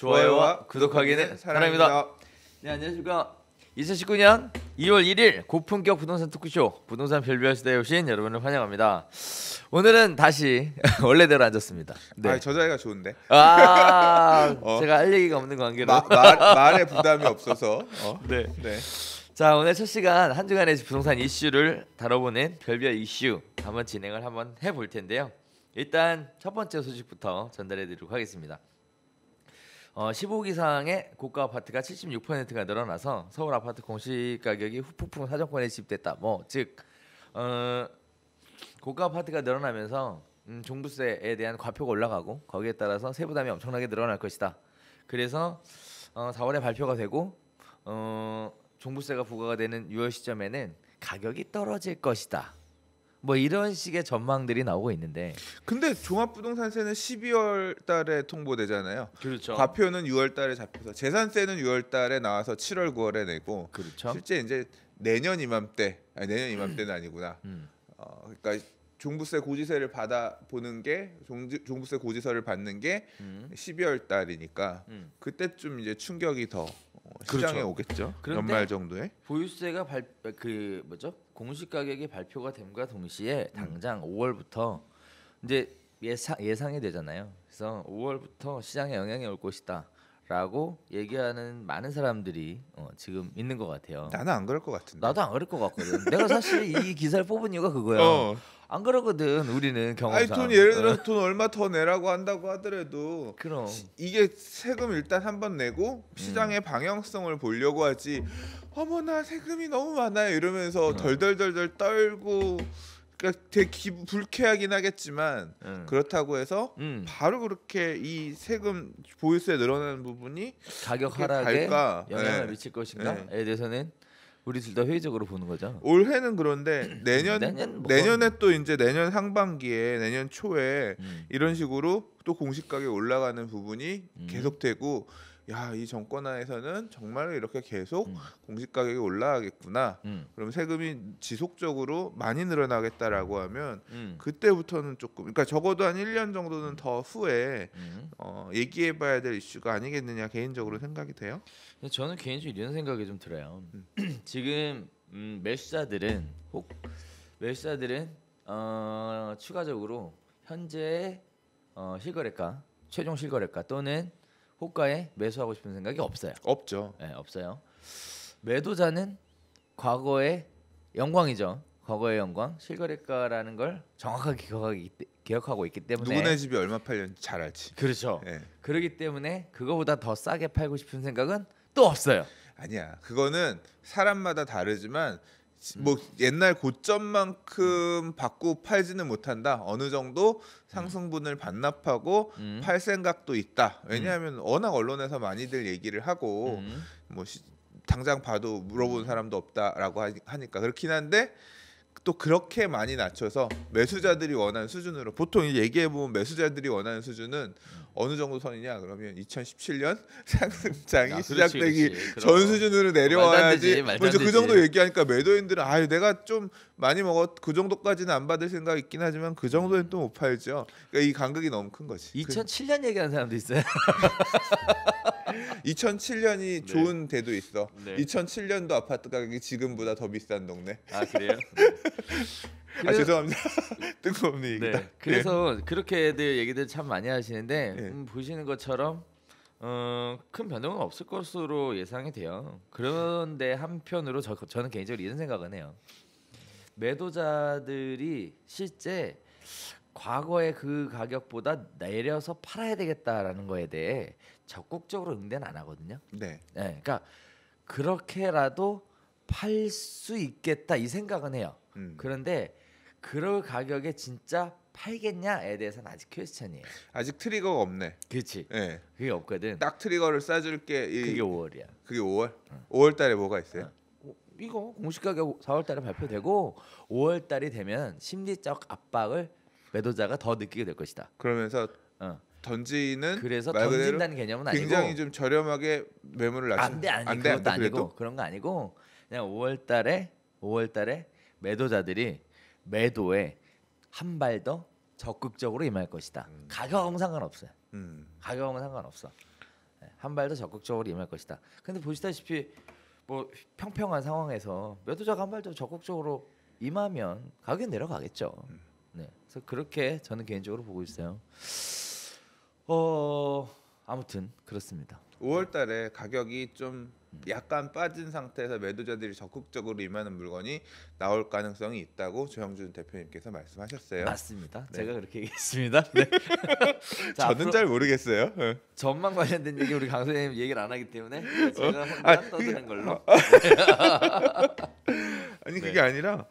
좋아요와 구독하기는 사랑입니다. 네, 안녕하십니까. 2019년 2월 1일 고품격 부동산 토크쇼 부동산 별별 시대에 오신 여러분을 환영합니다. 오늘은 다시 원래대로 앉았습니다. 네. 저 자리가 좋은데. 제가 할 얘기가 없는 관계로 말에 부담이 없어서. 네. 자, 오늘 첫 시간 한 주간의 부동산 이슈를 다뤄보는 별별 이슈 한번 진행을 한번 해볼 텐데요. 일단 첫 번째 소식부터 전달해드리도록 하겠습니다. 15억 이상의 고가 아파트가 76%가 늘어나서 서울 아파트 공시 가격이 후폭풍 사정권에 집됐다. 즉 고가 아파트가 늘어나면서 종부세에 대한 과표가 올라가고 거기에 따라서 세부담이 엄청나게 늘어날 것이다. 그래서 4월에 발표가 되고 종부세가 부과가 되는 6월 시점에는 가격이 떨어질 것이다. 이런 식의 전망들이 나오고 있는데, 근데 종합부동산세는 12월 달에 통보되잖아요. 그렇죠. 과표는 6월 달에 잡혀서 재산세는 6월 달에 나와서 7월 9월에 내고, 그렇죠. 실제 이제 내년 이맘때는 아니구나. 그러니까 종부세 고지세를 받아 보는 게 종부세 고지서를 받는 게 12월 달이니까 그때쯤 이제 충격이 더 시장에 그렇죠. 오겠죠. 연말 정도에. 보유세가 공시 가격이 발표가 됨과 동시에 당장 5월부터 이제 예상이 되잖아요. 그래서 5월부터 시장에 영향이 올 것이다라고 얘기하는 많은 사람들이 지금 있는 것 같아요. 나는 안 그럴 것 같은데. 나도 안 그럴 것 같거든. 내가 사실 이 기사를 뽑은 이유가 그거야. 안 그러거든. 우리는 경험상. 예를 들어서 돈 얼마 더 내라고 한다고 하더라도 그럼 이게 세금 일단 한번 내고 시장의 방향성을 보려고 하지. 어머나 세금이 너무 많아요 이러면서 덜덜덜덜 떨고, 그러니까 되게 불쾌하긴 하겠지만 그렇다고 해서 바로 그렇게 이 세금 보유세 늘어나는 부분이 가격 하락에 영향을 미칠 것인가에 대해서는 우리 둘 다 회의적으로 보는 거죠. 올해는 그런데 내년에 또 이제 내년 상반기에 내년 초에 이런 식으로 또 공시 가격이 올라가는 부분이 계속되고, 이 정권 하에서는 정말 이렇게 계속 공시 가격이 올라가겠구나. 그럼 세금이 지속적으로 많이 늘어나겠다라고 하면 그때부터는 조금, 그러니까 적어도 한 1년 정도는 더 후에 얘기해봐야 될 이슈가 아니겠느냐 개인적으로 생각이 돼요. 저는 개인적으로 이런 생각이 좀 들어요. 지금 매수자들은 추가적으로 현재 실거래가, 최종 실거래가 또는 호가에 매수하고 싶은 생각이 없어요. 없죠. 네, 없어요. 매도자는 과거의 영광이죠. 과거의 영광, 실거래가라는 걸 정확하게 기억하고 있기 때문에 누구네 집이 얼마 팔렸는지 잘 알지. 그렇죠. 네. 그렇기 때문에 그거보다 더 싸게 팔고 싶은 생각은 또 없어요. 아니야. 그거는 사람마다 다르지만 옛날 고점만큼 받고 팔지는 못한다. 어느 정도 상승분을 반납하고 팔 생각도 있다. 왜냐하면 워낙 언론에서 많이들 얘기를 하고 당장 봐도 물어본 사람도 없다라고 하니까 그렇긴 한데, 또 그렇게 많이 낮춰서 매수자들이 원하는 수준으로, 보통 얘기해보면 매수자들이 원하는 수준은 어느 정도 선이냐 그러면 2017년 상승장이 시작되기 전 수준으로 내려와야지. 먼저 그 정도 얘기하니까 매도인들은 내가 좀 많이 먹었, 그 정도까지는 안 받을 생각 있긴 하지만 그 정도는 또 못 팔죠. 그러니까 이 간극이 너무 큰 거지. 2007년 얘기하는 사람도 있어요. 2007년이 좋은 데도 있어. 2007년도 아파트 가격이 지금보다 더 비싼 동네. 그래요? 죄송합니다. 뜬금없는 얘기다. 그래서 그렇게들 얘기들 참 많이 하시는데 보시는 것처럼 큰 변동은 없을 것으로 예상이 돼요. 그런데 한편으로 저는 개인적으로 이런 생각은 해요. 매도자들이 실제 과거의 그 가격보다 내려서 팔아야 되겠다라는 거에 대해 적극적으로 응대는 안 하거든요. 그러니까 그렇게라도 팔 수 있겠다 이 생각은 해요. 그런데 그럴 가격에 진짜 팔겠냐에 대해서는 아직 퀘스천이에요. 아직 트리거가 없네. 그렇지. 그게 없거든. 딱 트리거를 쏴줄게. 그게 5월이야. 그게 5월? 5월 달에 뭐가 있어요? 이거 공시가격 4월 달에 발표되고 5월 달이 되면 심리적 압박을 매도자가 더 느끼게 될 것이다. 그러면서 던지는, 그래서 던진다는 개념은 아니고 굉장히 좀 저렴하게 매물을 낮추는. 그것도 아니고 그런 거 아니고 그냥 5월 달에 매도자들이 매도에 한 발 더 적극적으로 임할 것이다. 가격하고는 상관없어요. 가격하고는 상관없어. 한 발 더 적극적으로 임할 것이다. 근데 보시다시피 뭐 평평한 상황에서 매도자가 한 발 더 적극적으로 임하면 가격이 내려가겠죠. 네, 그래서 그렇게 저는 개인적으로 보고 있어요. 아무튼 그렇습니다. 5월달에 가격이 좀 약간 빠진 상태에서 매도자들이 적극적으로 임하는 물건이 나올 가능성이 있다고 조영준 대표님께서 말씀하셨어요. 맞습니다. 네. 제가 그렇게 얘기했습니다. 네. 자, 저는 잘 모르겠어요. 전망 관련된 얘기 우리 강 선생님 얘기를 안 하기 때문에 제가 혼자 아, 떠드는 걸로. 아니 네. 그게 아니라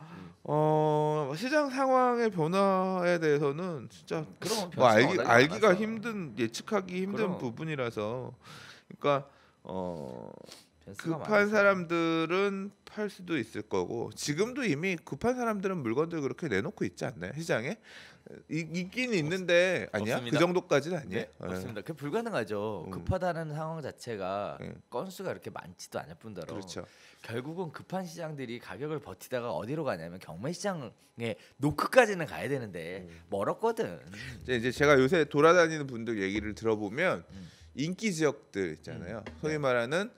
시장 상황의 변화에 대해서는 진짜 그럼 뭐 변수가 워낙에 알기가 많아서. 힘든 예측하기 힘든 그럼. 부분이라서 그러니까 변수가 급한 많아서. 사람들은 팔 수도 있을 거고 지금도 이미 급한 사람들은 물건들 그렇게 내놓고 있지 않나요 시장에? 있긴 있는데 아니야? 없습니다. 그 정도까지는 아니에요? 네, 없습니다. 그 불가능하죠. 음. 급하다는 상황 자체가 네. 건수가 그렇게 많지도 않을 뿐더러 그렇죠. 결국은 급한 시장들이 가격을 버티다가 어디로 가냐면 경매 시장의 노크까지는 가야 되는데 멀었거든. 이제 제가 요새 돌아다니는 분들 얘기를 들어보면 인기 지역들 있잖아요. 소위 말하는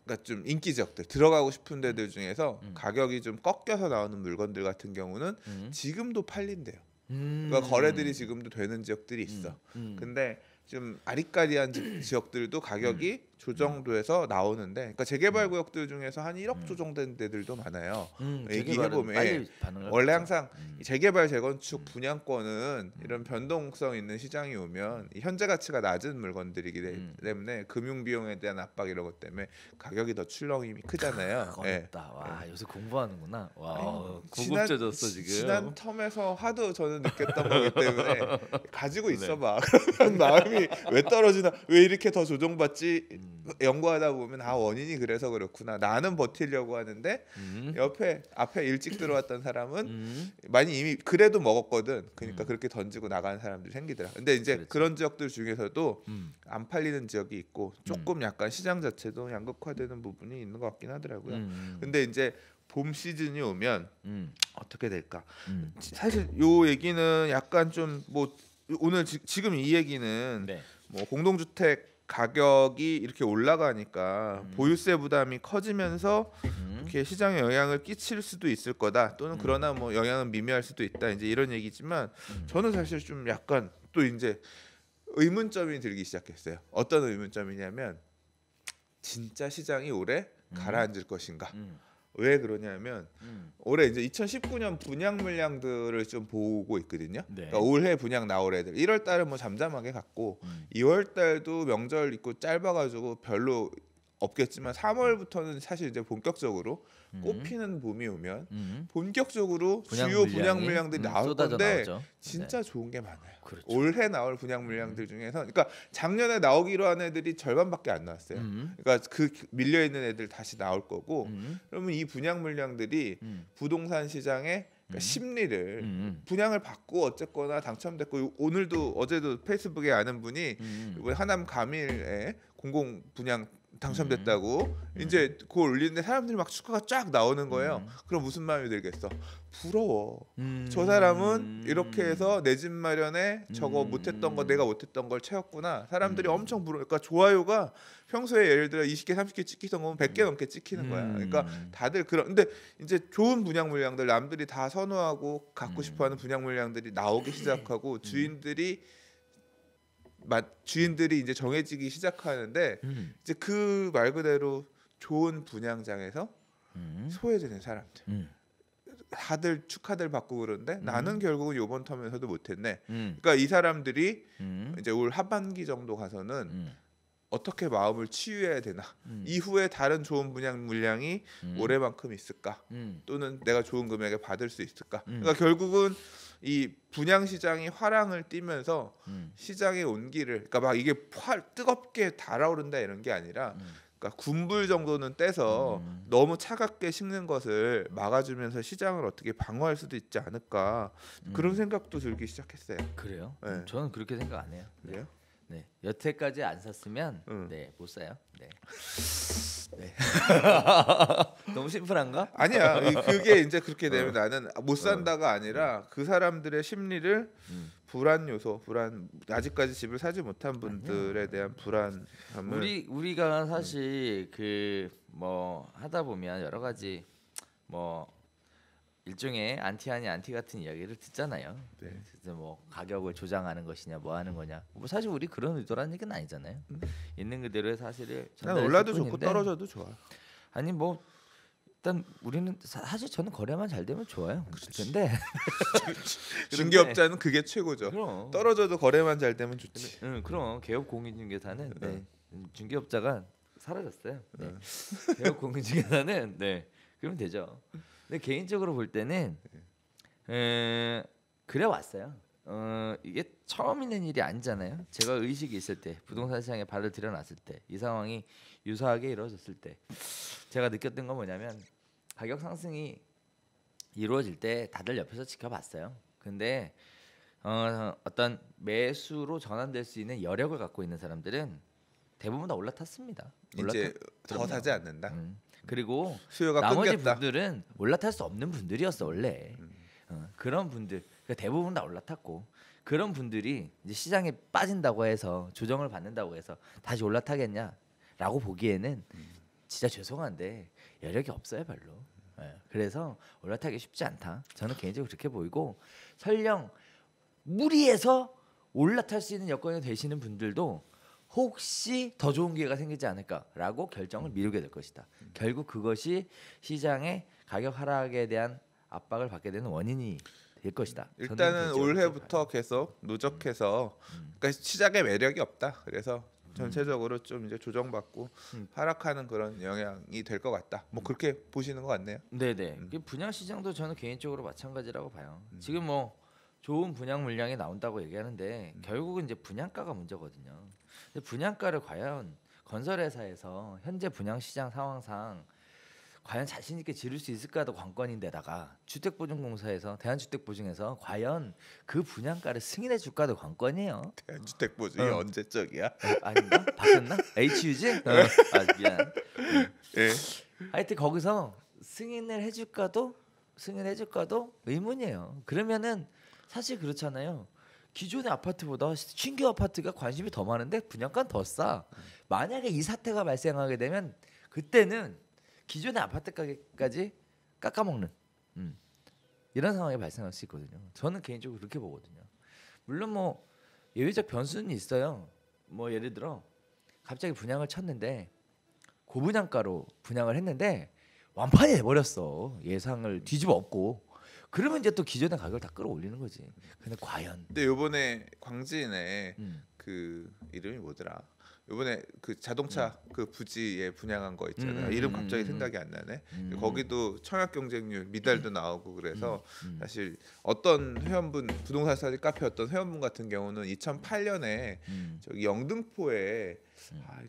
그러니까 좀 인기 지역들 들어가고 싶은 데들 중에서 가격이 좀 꺾여서 나오는 물건들 같은 경우는 지금도 팔린대요. 그러니까 거래들이 지금도 되는 지역들이 있어. 근데 좀 아리까리한 지역들도 가격이 조정돼서 나오는데, 그러니까 재개발 구역들 중에서 한 1억 조정된 데들도 많아요. 얘기해 보면 원래 항상 재개발 재건축 분양권은 이런 변동성 있는 시장이 오면 현재 가치가 낮은 물건들이기 때문에 금융 비용에 대한 압박 이런 것 때문에 가격이 더 출렁임이 크잖아요. 어렵다. 와 요새 공부하는구나. 와 지난- 고급져졌어 지금. 지난 텀에서 하도 저는 느꼈던 거기 때문에 가지고 있어봐. 그러면 마음이 왜 떨어지나, 왜 이렇게 더 조정받지? 연구하다 보면 원인이 그래서 그렇구나. 나는 버티려고 하는데 앞에 일찍 들어왔던 사람은 많이 이미 그래도 먹었거든. 그러니까 그렇게 던지고 나가는 사람들이 생기더라. 근데 이제 그렇죠. 그런 지역들 중에서도 안 팔리는 지역이 있고 조금 약간 시장 자체도 양극화되는 부분이 있는 것 같긴 하더라고요. 근데 이제 봄 시즌이 오면 어떻게 될까? 사실 요 얘기는 약간 좀 뭐 오늘 지금 이 얘기는 네. 뭐 공동주택 가격이 이렇게 올라가니까 보유세 부담이 커지면서 이렇게 시장에 영향을 끼칠 수도 있을 거다. 또는 그러나 뭐 영향은 미미할 수도 있다. 이제 이런 얘기지만 저는 사실 좀 약간 또 이제 의문점이 들기 시작했어요. 어떤 의문점이냐면 진짜 시장이 올해 가라앉을 것인가? 왜 그러냐면 올해 이제 2019년 분양 물량들을 좀 보고 있거든요. 네. 그러니까 올해 분양 나올 애들 1월 달은 뭐 잠잠하게 갔고 2월 달도 명절 있고 짧아가지고 별로 없겠지만 3월부터는 사실 이제 본격적으로 꽃피는 봄이 오면 본격적으로 주요 분양 물량들이 나올 건데 나오죠. 진짜 좋은 게 많아요. 그렇죠. 올해 나올 분양 물량들 중에서 그러니까 작년에 나오기로 한 애들이 절반밖에 안 나왔어요. 그러니까 그 밀려 있는 애들 다시 나올 거고 그러면 이 분양 물량들이 부동산 시장의 그러니까 심리를 분양을 받고 어쨌거나 당첨됐고 오늘도 어제도 페이스북에 아는 분이 이번 하남 가밀에 공공 분양 당첨됐다고 이제 그거 올리는데 사람들이 막 축하가 쫙 나오는 거예요. 그럼 무슨 마음이 들겠어? 부러워. 저 사람은 이렇게 해서 내 집 마련에 저거 못했던 거 내가 못했던 걸 채웠구나. 사람들이 엄청 부러워. 그러니까 좋아요가 평소에 예를 들어 20개 30개 찍히던 거면 100개 넘게 찍히는 거야. 그러니까 다들 그런데 이제 좋은 분양 물량들 남들이 다 선호하고 갖고 싶어하는 분양 물량들이 나오기 시작하고 주인들이 이제 정해지기 시작하는데 이제 그 말 그대로 좋은 분양장에서 소외되는 사람들 다들 축하들 받고 그러는데 나는 결국은 이번 텀에서도 못했네. 그러니까 이 사람들이 이제 올 하반기 정도 가서는 어떻게 마음을 치유해야 되나, 이후에 다른 좋은 분양 물량이 올해만큼 있을까, 또는 내가 좋은 금액에 받을 수 있을까. 그러니까 결국은 이 분양 시장이 화랑을 띠면서 시장의 온기를, 그러니까 막 이게 뜨겁게 달아오른다 이런 게 아니라 그러니까 군불 정도는 떼서 너무 차갑게 식는 것을 막아주면서 시장을 어떻게 방어할 수도 있지 않을까, 그런 생각도 들기 시작했어요. 그래요? 네. 저는 그렇게 생각 안 해요. 그래요? 네, 여태까지 안 샀으면 응. 네, 못 사요. 네. 네. 너무 심플한가? 아니야. 그게 이제 그렇게 되면 나는 못 어. 산다가 아니라 그 사람들의 심리를 음. 불안 요소, 아직까지 집을 사지 못한 분들에 대한 불안함을 우리가 사실 그 뭐 하다 보면 여러 가지 뭐 일종의 안티 아니 안티 같은 이야기를 듣잖아요. 네. 그래서 뭐 가격을 조장하는 것이냐 뭐 하는 거냐. 뭐 사실 우리 그런 의도라는 얘기는 아니잖아요. 있는 그대로의 사실을 난 전달했을 올라도 좋고 뿐인데 떨어져도 좋아. 아니 뭐 일단 우리는 사실 저는 거래만 잘 되면 좋아요. 근데 중개업자는 그게 최고죠. 그럼 떨어져도 거래만 잘 되면 좋지. 응, 그럼 개업 공인중개사는 네. 중개업자가 사라졌어요. 네. 개업 공인중개사는 네 그러면 되죠. 근데 개인적으로 볼 때는 그래 왔어요. 이게 처음 있는 일이 아니잖아요. 제가 의식이 있을 때 부동산 시장에 발을 들여놨을 때 이 상황이 유사하게 이루어졌을 때 제가 느꼈던 건 뭐냐면 가격 상승이 이루어질 때 다들 옆에서 지켜봤어요. 근데 어떤 매수로 전환될 수 있는 여력을 갖고 있는 사람들은 대부분 다 올라탔습니다. 이제 더 그럼요. 사지 않는다. 그리고 수요가 나머지 끊겼다. 분들은 올라탈 수 없는 분들이었어 원래. 그런 분들 그러니까 대부분 다 올라탔고 그런 분들이 이제 시장에 빠진다고 해서 조정을 받는다고 해서 다시 올라타겠냐라고 보기에는 진짜 죄송한데 여력이 없어요 별로. 그래서 올라타기 쉽지 않다. 저는 개인적으로 그렇게 보이고 설령 무리해서 올라탈 수 있는 여건이 되시는 분들도 혹시 더 좋은 기회가 생기지 않을까라고 결정을 미루게 될 것이다. 결국 그것이 시장의 가격 하락에 대한 압박을 받게 되는 원인이 될 것이다. 일단은 올해부터 계속 누적해서 그러니까 시작에 매력이 없다. 그래서 전체적으로 좀 이제 조정받고 하락하는 그런 영향이 될 것 같다. 뭐 그렇게 보시는 것 같네요. 네네. 분양 시장도 저는 개인적으로 마찬가지라고 봐요. 지금 뭐 좋은 분양 물량이 나온다고 얘기하는데 결국은 이제 분양가가 문제거든요. 근데 분양가를 과연 건설회사에서 현재 분양 시장 상황상 과연 자신 있게 지를 수 있을까도 관건인데다가 주택보증공사에서 대한주택보증에서 과연 그 분양가를 승인해 줄까도 관건이에요. 대한주택보증이 언제적이야? 아닌가? 바뀌었나? HU지? 아 미안. 예. 하여튼 거기서 승인을 해줄까도 의문이에요. 그러면은 사실 그렇잖아요. 기존의 아파트보다 신규 아파트가 관심이 더 많은데 분양가는 더 싸. 만약에 이 사태가 발생하게 되면 그때는 기존의 아파트 가격까지 깎아먹는 이런 상황이 발생할 수 있거든요. 저는 개인적으로 그렇게 보거든요. 물론 뭐 예외적 변수는 있어요. 뭐 예를 들어 갑자기 분양을 쳤는데 고분양가로 분양을 했는데 완판이 돼버렸어. 예상을 뒤집어 엎고 그러면 이제 또 기존의 가격을 다 끌어올리는 거지. 근데 과연 근데 요번에 광진에 그 이름이 뭐더라? 요번에 그 자동차 그 부지에 분양한 거 있잖아요. 이름 갑자기 생각이 안 나네. 거기도 청약 경쟁률 미달도 나오고 그래서 사실 어떤 회원분 부동산 스타디 카페 어떤 회원분 같은 경우는 2008년에 저기 영등포에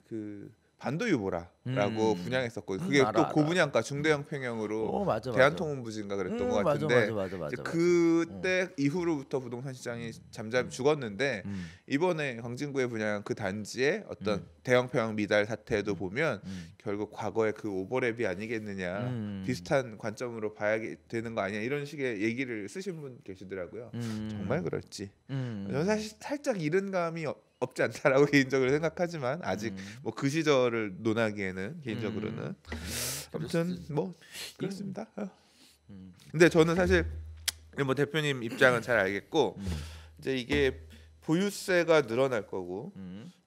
그 반도유보라라고 분양했었거든요. 그게 알아, 또 알아. 고분양가 중대형 평형으로 맞아. 대한통운부지인가 그랬던 것 같은데 맞아. 이제 그때 이후로부터 부동산 시장이 잠잠 죽었는데 이번에 광진구에 분양한 그 단지의 어떤 대형 평형 미달 사태도 보면 결국 과거의 그 오버랩이 아니겠느냐 비슷한 관점으로 봐야 되는 거 아니야 이런 식의 얘기를 쓰신 분 계시더라고요. 정말 그럴지 저는 사실 살짝 이른 감이 없지 않다라고 개인적으로 생각하지만 아직 뭐 그 시절을 논하기에는 개인적으로는 아무튼 뭐 그렇습니다. 근데 저는 사실 뭐 대표님 입장은 잘 알겠고 이제 이게 보유세가 늘어날 거고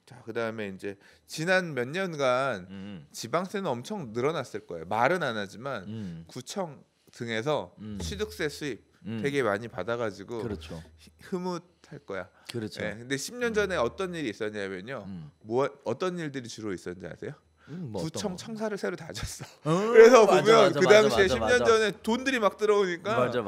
자 그다음에 이제 지난 몇 년간 지방세는 엄청 늘어났을 거예요. 말은 안 하지만 구청 등에서 취득세 수입 되게 많이 받아가지고 그렇죠. 흐뭇할 거야. 그렇죠. 네, 근데 10년 전에 어떤 일이 있었냐면요. 뭐 어떤 일들이 주로 있었는지 아세요? 뭐 구청 청사를 새로 다졌어. 어, 그래서 맞아, 보면 맞아, 그 맞아, 당시에 맞아, 10년 맞아. 전에 돈들이 막 들어오니까 맞아.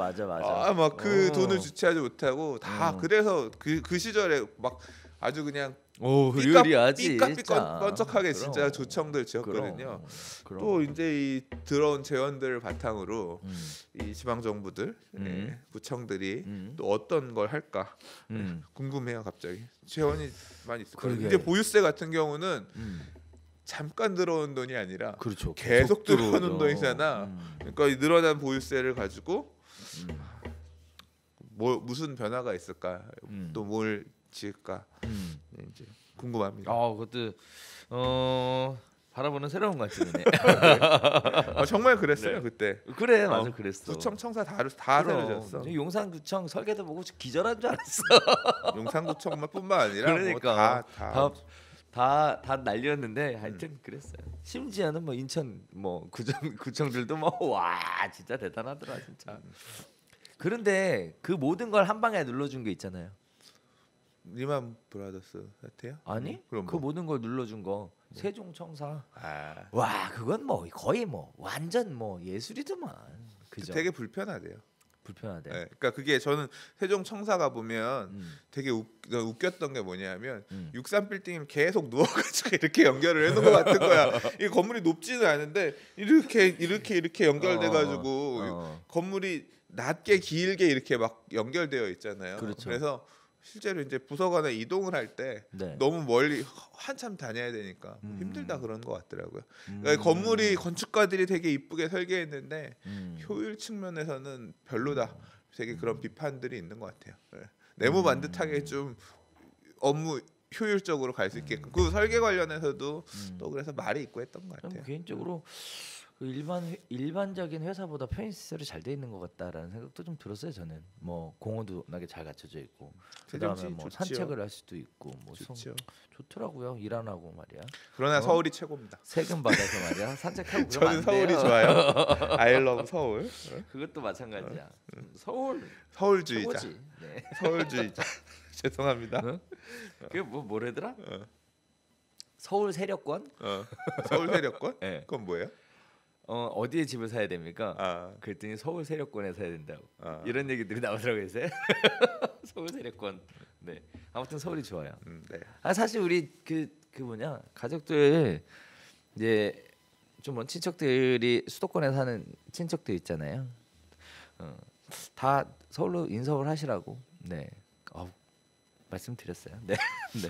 막 그 돈을 주체하지 못하고 다 그래서 그 시절에 막 아주 그냥 오, 의리하지. 삐까삐까뻔쩍하게 진짜 조청들 지었거든요. 또 이제 이 들어온 재원들을 바탕으로 이 지방 정부들, 구청들이 또 어떤 걸 할까 궁금해요. 갑자기 재원이 많이 있을 거예요. 이제 보유세 같은 경우는 잠깐 들어온 돈이 아니라 그렇죠. 계속 들어오는 돈이잖아. 그러니까 이 늘어난 보유세를 가지고 뭐 무슨 변화가 있을까? 또 뭘 지을까? 이제 궁금합니다. 그것도 바라보는 새로운 관점이네. 정말 그랬어요. 네. 그때. 그래, 맞아, 그랬어. 구청 청사 다 새로졌어. 용산구청 설계도 보고 기절한 줄 알았어. 용산구청뿐만 아니라 그러니까 뭐 다 난리였는데 하여튼 그랬어요. 심지어는 뭐 인천 뭐 구청들도 뭐 와 진짜 대단하더라 진짜. 그런데 그 모든 걸 한 방에 눌러준 게 있잖아요. 리만 브라더스 사태요? 아니? 그럼 그 모든 걸 눌러준 거 세종청사. 아, 와 그건 뭐 거의 뭐 완전 뭐 예술이더만. 그죠? 되게 불편하대요. 불편하대. 네, 그러니까 그게 저는 세종청사가 보면 되게 웃겼던 게 뭐냐면 63빌딩을 계속 누워가지고 이렇게 연결을 해놓은 것 같은 거야. 이 건물이 높지는 않은데 이렇게 연결돼가지고 건물이 낮게 길게 이렇게 막 연결되어 있잖아요. 그렇죠. 그래서 실제로 이제 부서간에 이동을 할 때 네. 너무 멀리 한참 다녀야 되니까 힘들다 그런 것 같더라고요. 그러니까 건물이 건축가들이 되게 이쁘게 설계했는데 효율 측면에서는 별로다. 되게 그런 비판들이 있는 것 같아요. 네. 내무 반듯하게 좀 업무 효율적으로 갈 수 있게끔 그 설계 관련해서도 또 그래서 말이 있고 했던 것 같아요. 개인적으로 그 일반적인 회사보다 편의시설이 잘 돼 있는 것 같다라는 생각도 좀 들었어요. 저는 뭐 공원도 나게 잘 갖춰져 있고 그다음에 뭐 산책을 할 수도 있고 뭐 좋더라고요. 일 안 하고 말이야. 그러나 서울이 최고입니다. 세금 받아서 말이야 산책하고 저는 그러면 서울이 좋아요. I love 서울. 그것도 마찬가지야. 서울주의자. 최고지. 네. 서울주의자. 죄송합니다. 그게 뭐래더라? 서울 세력권? 서울 세력권? 네. 그건 뭐예요? 어디에 집을 사야 됩니까? 그랬더니 서울 세력권에 사야 된다고. 이런 얘기들이 나오더라고요. 요새. 서울 세력권. 네. 아무튼 서울이 좋아요. 네. 사실 우리 그 뭐냐 가족들 이제 좀 먼 친척들이 수도권에 사는 친척들 있잖아요. 다 서울로 인서울 하시라고. 네. 말씀드렸어요. 네. 네.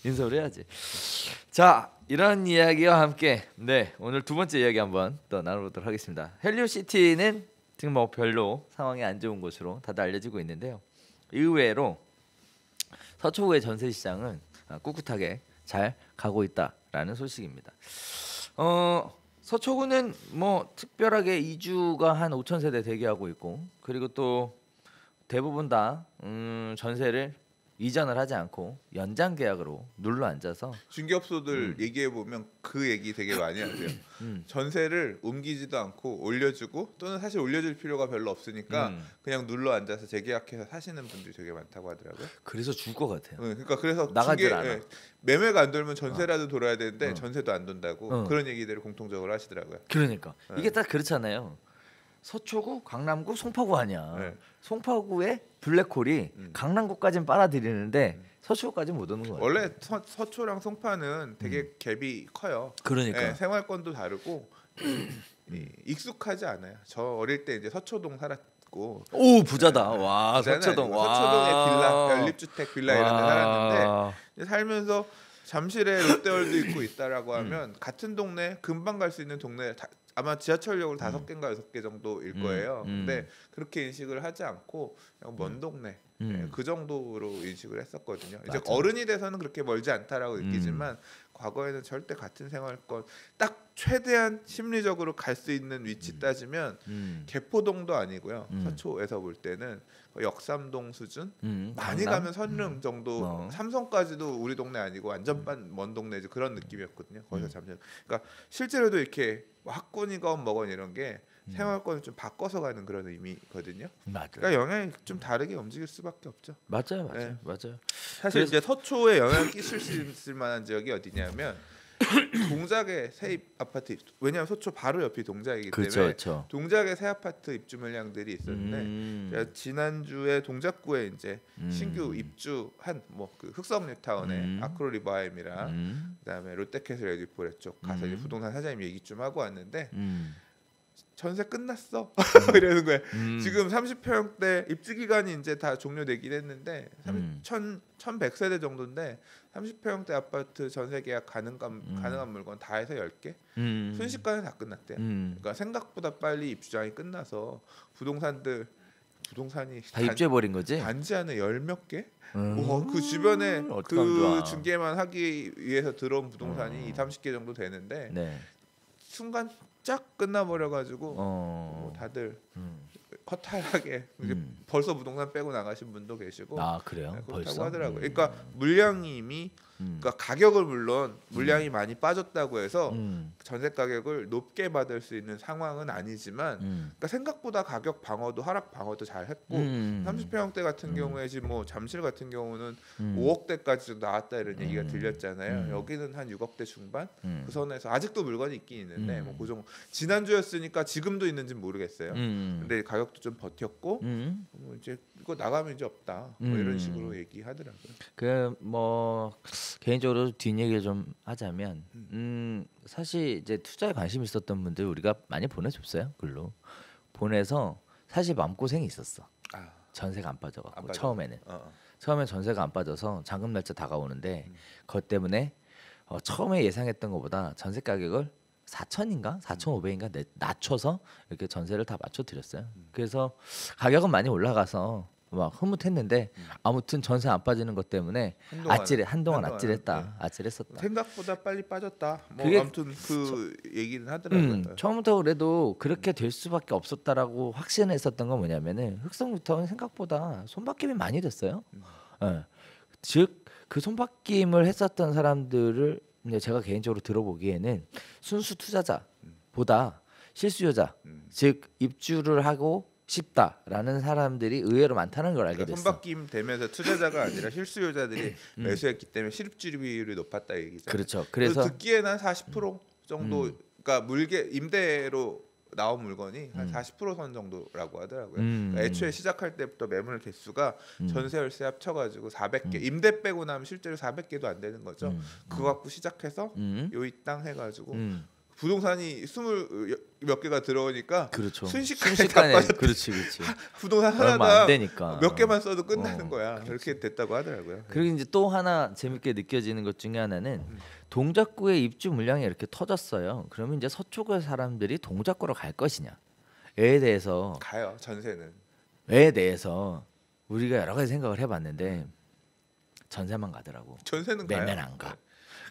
인서울 해야지. 자, 이런 이야기와 함께 오늘 두 번째 이야기 한번 또 나눠보도록 하겠습니다. 헬리오시티는 지금 뭐 별로 상황이 안 좋은 곳으로 다들 알려지고 있는데요. 의외로 서초구의 전세 시장은 꿋꿋하게 잘 가고 있다라는 소식입니다. 서초구는 뭐 특별하게 이주가 한 5천 세대 대기하고 있고 그리고 또 대부분 다 전세를 이전을 하지 않고 연장 계약으로 눌러 앉아서 중개업소들 얘기해 보면 그 얘기 되게 많이 하세요. 전세를 옮기지도 않고 올려주고 또는 사실 올려줄 필요가 별로 없으니까 그냥 눌러 앉아서 재계약해서 사시는 분들이 되게 많다고 하더라고요. 그래서 줄 것 같아요. 그러니까 그래서 나가질 않아. 매매가 안 돌면 전세라도 돌아야 되는데 전세도 안 돈다고 그런 얘기들을 공통적으로 하시더라고요. 그러니까 이게 딱 그렇잖아요. 서초구, 강남구, 송파구 아니야. 네. 송파구의 블랙홀이 강남구까지는 빨아들이는데 서초구까지는 못 오는 거예요. 원래 서초랑 송파는 되게 갭이 커요. 그러니까 네, 생활권도 다르고 익숙하지 않아요. 저 어릴 때 이제 서초동 살았고 오 부자다. 와 서초동. 와. 서초동에 빌라, 연립주택 빌라 이런 데 살았는데 살면서 잠실에 롯데월드 있고 있다라고 하면 같은 동네 금방 갈 수 있는 동네 아마 지하철역으로 5개인가 6개 정도일 거예요. 근데 그렇게 인식을 하지 않고 그냥 먼 동네 그 정도로 인식을 했었거든요. 이제 어른이 돼서는 그렇게 멀지 않다라고 느끼지만 과거에는 절대 같은 생활권 딱 최대한 심리적으로 갈 수 있는 위치 따지면 개포동도 아니고요. 서초에서 볼 때는 역삼동 수준 많이 가면 선릉 정도 삼성까지도 우리 동네 아니고 완전 먼 동네지 그런 느낌이었거든요. 거기서 잠시 그러니까 실제로도 이렇게 학군이건 뭐건 이런 게 생활권을 좀 바꿔서 가는 그런 의미거든요. 맞아요. 그러니까 영향이 좀 다르게 움직일 수밖에 없죠. 맞아요. 네. 맞아요. 사실 이제 서초에 영향을 끼칠 수 있을 만한 지역이 어디냐면 동작의 세입 아파트 왜냐하면 서초 바로 옆이 동작이기 그렇죠, 때문에 그렇죠. 동작의 새 아파트 입주 물량들이 있었는데 제가 지난주에 동작구에 이제 신규 입주한 뭐 그 흑성 뉴타운의 아크로 리버하임이랑 그다음에 롯데캐슬 에듀포레 쪽 가서 이제 부동산 사장님 얘기 좀 하고 왔는데 전세 끝났어 이러는 거예요. 지금 30평대 입주 기간이 이제 다 종료되긴 했는데 1,100세대 정도인데 30평대 아파트 전세 계약 가능한 물건 다 해서 10개 순식간에 다 끝났대요. 그러니까 생각보다 빨리 입주장이 끝나서 부동산이 다 입주해 버린 거지. 단지 안에 10몇 개? 그 주변에 그 좋아. 중개만 하기 위해서 들어온 부동산이 30개 정도 되는데 네. 순간 쫙 끝나버려가지고 뭐 다들 허탈하게 이제 벌써 부동산 빼고 나가신 분도 계시고 아 그래요? 그렇다고 벌써? 하더라고요. 그러니까 물량이 이미 그러니까 가격을 물론 물량이 많이 빠졌다고 해서 전세 가격을 높게 받을 수 있는 상황은 아니지만 그러니까 생각보다 가격 방어도 하락 방어도 잘 했고 30평대 같은 경우에 지금 뭐 잠실 같은 경우는 5억대까지도 나왔다 이런 얘기가 들렸잖아요. 여기는 한 6억대 중반 그 선에서 아직도 물건이 있긴 있는데 뭐 그 정도 지난주였으니까 지금도 있는지는 모르겠어요. 근데 가격도 좀 버텼고 뭐 이제 이거 나가면 이제 없다 뭐 이런 식으로 얘기하더라고요. 그 뭐 개인적으로 뒷얘기를 좀 하자면 사실 이제 투자에 관심 있었던 분들 우리가 많이 보내줬어요. 글로 보내서 사실 마음고생이 있었어. 전세가 안 빠져갖고 처음에는 처음엔 전세가 안 빠져서 잔금 날짜 다가오는데 그것 때문에 처음에 예상했던 것보다 전세 가격을 4천인가 4,500인가 낮춰서 이렇게 전세를 다 맞춰 드렸어요. 그래서 가격은 많이 올라가서 막 흐뭇했는데 아무튼 전세 안 빠지는 것 때문에 한동안 아찔했다. 아찔했었다. 생각보다 빨리 빠졌다. 뭐 그게 아무튼 그 얘기는 하더라고요. 처음부터 그래도 그렇게 될 수밖에 없었다라고 확신했었던 건 뭐냐면은 흑성부터는 생각보다 손바뀜이 많이 됐어요. 즉 그 손바뀜을 했었던 사람들을 제가 개인적으로 들어보기에는 순수 투자자보다 실수요자, 즉 입주를 하고 싶다라는 사람들이 의외로 많다는 걸 알게 됐어. 손바뀜 되면서 투자자가 아니라 실수요자들이 매수했기 때문에 실입주 비율이 높았다 얘기죠. 그렇죠. 그래서 듣기에는 한 40% 정도, 그러니까 임대로 나온 물건이 한 40%선 정도라고 하더라고요. 그러니까 애초에 시작할 때부터 매물 개수가 전세 월세 합쳐가지고 400개, 임대 빼고 나면 실제로 400개도 안 되는 거죠. 그거 갖고 시작해서 요이 땅 해가지고. 부동산이 20몇 개가 들어오니까 그렇죠. 순식간에 그렇지. 부동산 얼마 하나당 안 되니까 몇 개만 써도 끝나는 거야. 그렇게 됐다고 하더라고요. 그리고 이제 또 하나 재밌게 느껴지는 것 중에 하나는 동작구의 입주 물량이 이렇게 터졌어요. 그러면 이제 서초구 사람들이 동작구로 갈 것이냐에 대해서 가요. 전세는 에 대해서 우리가 여러 가지 생각을 해봤는데 전세만 가더라고. 전세는 매매는 가요. 안 가.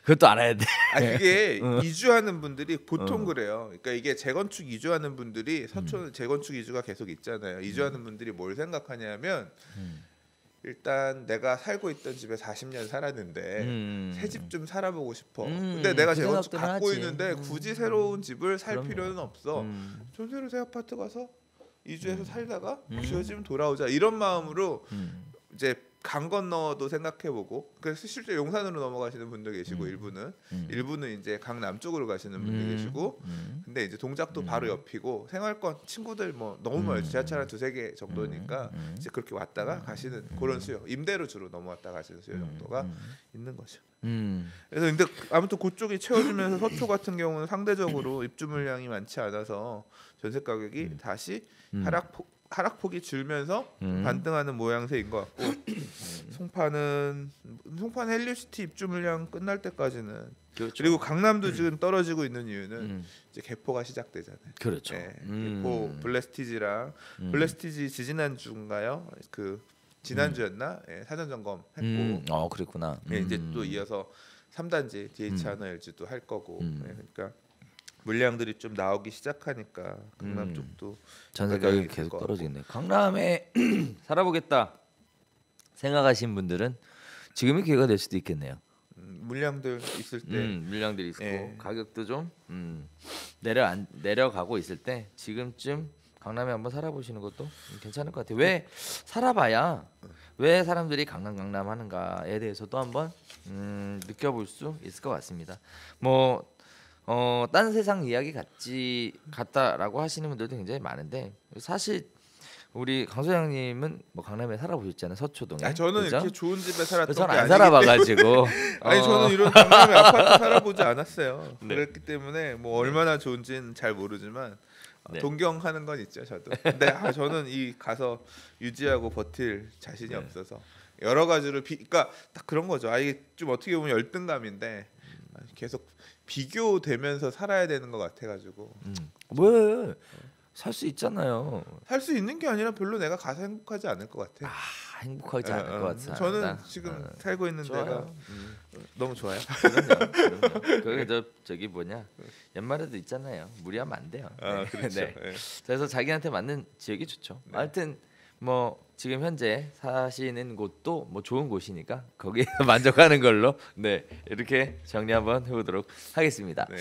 그것도 알아야 돼. 그게 이주하는 분들이 보통 그래요. 그러니까 이게 재건축 이주하는 분들이 서초는 재건축 이주가 계속 있잖아요. 이주하는 분들이 뭘 생각하냐면 일단 내가 살고 있던 집에 40년 살았는데 새 집 좀 살아보고 싶어. 근데 내가 그 재건축 생각들은 갖고 하지. 있는데 굳이 새로운 집을 살 그럼요. 필요는 없어. 전세로 새 아파트 가서 이주해서 살다가 지어지면 돌아오자 이런 마음으로 이제 강 건너도 생각해보고 그래서 실제 용산으로 넘어가시는 분도 계시고 일부는 이제 강남 쪽으로 가시는 분도 계시고 근데 이제 동작도 바로 옆이고 생활권 친구들 뭐 너무 멀지 지하철 한 2-3개 정도니까 이제 그렇게 왔다가 가시는 그런 수요 임대로 주로 넘어왔다 가시는 수요 정도가 있는 거죠. 그래서 근데 아무튼 그쪽이 채워지면서 서초 같은 경우는 상대적으로 입주 물량이 많지 않아서 전세 가격이 다시 하락폭이 줄면서 반등하는 모양새인 것 같고 송파는 헬리시티 입주 물량 끝날 때까지는 그렇죠. 그리고 강남도 지금 떨어지고 있는 이유는 이제 개포가 시작되잖아요. 그렇죠. 개포 블레스티지랑 블레스티지 지지난주인가요? 그 지난주였나? 사전 점검했고 그랬구나. 이제 또 이어서 3단지 DH 하나 LG도 할 거고 그러니까 물량들이 좀 나오기 시작하니까 강남 쪽도 전세 가격이 계속 떨어지겠네. 강남에 살아보겠다 생각하신 분들은 지금이 기회가 될 수도 있겠네요. 물량들 있을 때 물량들이 있고 가격도 좀 내려가고 있을 때 지금쯤 강남에 한번 살아보시는 것도 괜찮을 것 같아요. 왜 살아봐야 왜 사람들이 강남 하는가에 대해서도 한번 느껴볼 수 있을 것 같습니다. 뭐 딴 세상 이야기 같다라고 하시는 분들도 굉장히 많은데 사실 우리 강 소장님은 뭐 강남에 살아보셨잖아요. 서초동에. 아, 저는 그죠? 이렇게 좋은 집에 살았던 게 저는 안 아니기 살아봐가지고 아니 저는 이런 강남의 아파트 살아보지 않았어요. 네. 그랬기 때문에 뭐 얼마나 좋은지는 잘 모르지만 네. 동경하는 건 있죠 저도. 근데 저는 이 가서 유지하고 버틸 자신이 네. 없어서 여러 가지로 그러니까 딱 그런 거죠. 아 이게 좀 어떻게 보면 열등감인데 계속 비교되면서 살아야 되는 것 같아가지고 왜? 살 수 있잖아요. 살 수 있는 게 아니라 별로 내가 가서 행복하지 않을 것 같아. 행복하지 않을 것 같아. 저는 지금 살고 있는 데가 좋아요. 너무 좋아요. 그럼요. 그게 저기 뭐냐 옛말에도 있잖아요. 무리하면 안 돼요. 네. 그렇죠. 네. 네. 그래서 자기한테 맞는 지역이 좋죠. 네. 하여튼 뭐 지금 현재 사시는 곳도 뭐 좋은 곳이니까 거기에 만족하는 걸로 네 이렇게 정리 한번 해보도록 하겠습니다. 네.